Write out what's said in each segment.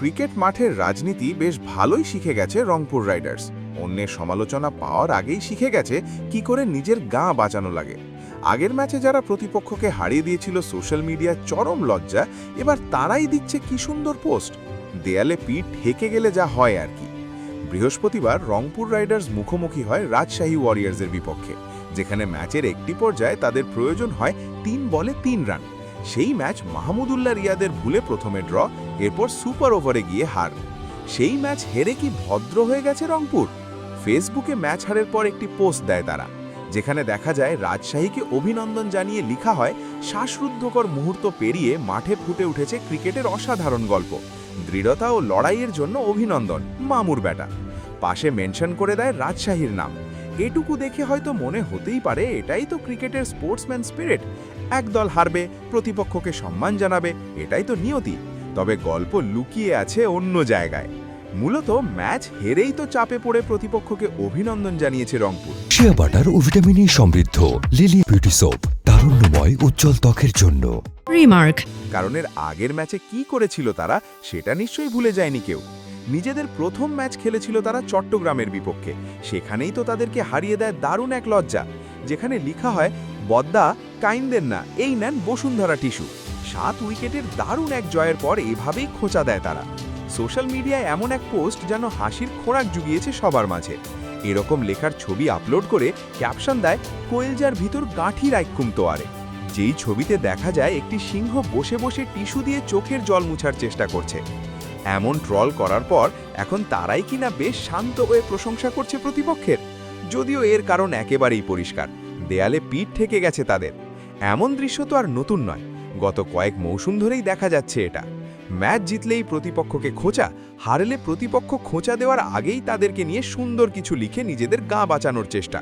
Cricket মাঠের রাজনীতি বেশ ভালোই শিখে গেছে রংপুর রাইডার্স। অন্যের সমালোচনা পাওয়ার আগেই শিখে গেছে কি করে নিজের গা বাঁচানো লাগে। আগের ম্যাচে যারা প্রতিপক্ষকে হারিয়ে দিয়েছিল সোশ্যাল মিডিয়ার চরম লজ্জা, এবার তারাই দিচ্ছে কি সুন্দর পোস্ট। দেয়ালে পিঠ ঠেকে গেলে যা হয় আর কি। বৃহস্পতিবার রংপুর রাইডার্স মুখোমুখি হয় রাজশাহী ওয়ারিয়ার্সের বিপক্ষে, যেখানে ম্যাচের একটি পর্যায়ে তাদের প্রয়োজন হয় ৩ বলে ৩ রান। সেই ম্যাচ মাহমুদুল্লাহ রিয়াদের ভুলে প্রথমে ড্র, এরপর সুপার ওভারে গিয়ে হার। সেই ম্যাচ হেরে কি ভদ্র হয়ে গেছে রংপুর? ফেসবুকে ম্যাচ হারের পর একটি পোস্ট দেয় তারা, যেখানে দেখা যায় রাজশাহীকে অভিনন্দন জানিয়ে লেখা হয়, শ্বাসরুদ্ধকর মুহূর্ত পেরিয়ে মাঠে ফুটে উঠেছে ক্রিকেটের অসাধারণ গল্প, দৃঢ়তা ও লড়াইয়ের জন্য অভিনন্দন মামুর ব্যাটা। পাশে মেনশন করে দেয় রাজশাহীর নাম। এটুকু দেখে হয়তো মনে হতেই পারে এটাই তো ক্রিকেটের স্পোর্টসম্যান স্পিরিট, এক দল হারবে, প্রতিপক্ষকে সম্মান জানাবে, এটাই তো নিয়তি। তবে গল্প লুকিয়ে আছে অন্য জায়গায়। মূলত ম্যাচ হেরেই তো চাপে পড়ে প্রতিপক্ষকে অভিনন্দন জানিয়েছে রংপুর। শিয়া বাটার ও ভিটামিন ই সমৃদ্ধ লিলি বিউটি সোপ, তারুণ্যময় উজ্জ্বল ত্বকের জন্য। রিমার্ক। কারণ এর আগের ম্যাচে কি করেছিল তারা সেটা নিশ্চয়ই ভুলে যায়নি কেউ। নিজেদের প্রথম ম্যাচ খেলেছিল তারা চট্টগ্রামের বিপক্ষে, সেখানেই তো তাদেরকে হারিয়ে দেয় দারুণ এক লজ্জা, যেখানে লেখা হয়, বদ্দা কাইন্দেন না, এই নেন বসুন্ধরা টিস্যু। 7 উইকেটের দারুণ এক জয়ের পর এভাবেই খোঁচা দেয় তারা। সোশ্যাল মিডিয়ায় এমন এক পোস্ট যেন হাসির খোরাক জুগিয়েছে সবার মাঝে। এরকম লেখার ছবি আপলোড করে ক্যাপশন দেয়, কোয়েলজার ভিতর গাঁঠি রাইকুম তোয়ারে। যেই ছবিতে দেখা যায় একটি সিংহ বসে বসে টিস্যু দিয়ে চোখের জল মুছার চেষ্টা করছে। এমন ট্রল করার পর এখন তারাই কিনা বেশ শান্ত হয়ে প্রশংসা করছে প্রতিপক্ষের, যদিও এর কারণ একেবারেই পরিষ্কার, দেয়ালে পিঠ ঠেকে গেছে তাদের। এমন দৃশ্য তো আর নতুন নয়, গত কয়েক মৌসুম ধরেই দেখা যাচ্ছে এটা। ম্যাচ জিতলেই প্রতিপক্ষকে খোঁচা, হারলে প্রতিপক্ষ খোঁচা দেওয়ার আগেই তাদেরকে নিয়ে সুন্দর কিছু লিখে নিজেদের গা বাঁচানোর চেষ্টা।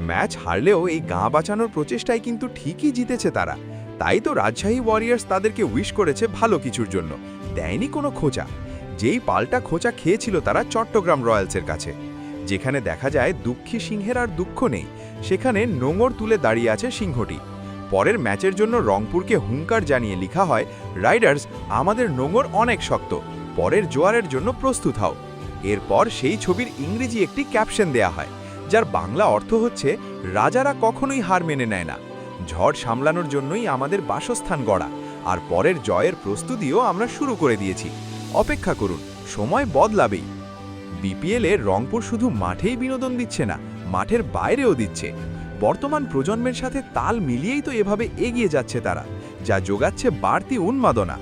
ম্যাচ হারলেও এই গা বাঁচানোর প্রচেষ্টায় কিন্তু ঠিকই জিতেছে তারা। তাই তো রাজশাহী ওয়ারিয়ার্স তাদেরকে উইশ করেছে ভালো কিছুর জন্য, দেয়নি কোনো খোঁচা। যেই পাল্টা খোঁচা খেয়েছিল তারা চট্টগ্রাম রয়্যালসের কাছে, যেখানে দেখা যায় দুঃখী সিংহের আর দুঃখ নেই, সেখানে নোঙর তুলে দাঁড়িয়ে আছে সিংহটি। পরের ম্যাচের জন্য রংপুরকে হুঙ্কার জানিয়ে লেখা হয়, রাইডার্স আমাদের নোঙর অনেক শক্ত, পরের জোয়ারের জন্য প্রস্তুত হও। এরপর সেই ছবির ইংরেজি একটি ক্যাপশন দেয়া হয়, যার বাংলা অর্থ হচ্ছে, রাজারা কখনোই হার মেনে নেয় না, ঝড় সামলানোর জন্যই আমাদের বাসস্থান গড়া, আর পরের জয়ের প্রস্তুতিও আমরা শুরু করে দিয়েছি, অপেক্ষা করুন, সময় বদলাবেই। বিপিএলে রংপুর শুধু মাঠেই বিনোদন দিচ্ছে না, মাঠের বাইরেও দিচ্ছে। বর্তমান প্রজন্মের সাথে তাল মিলিয়েই তো এভাবে এগিয়ে যাচ্ছে তারা, যা যোগাচ্ছে বাড়তি উন্মাদনা।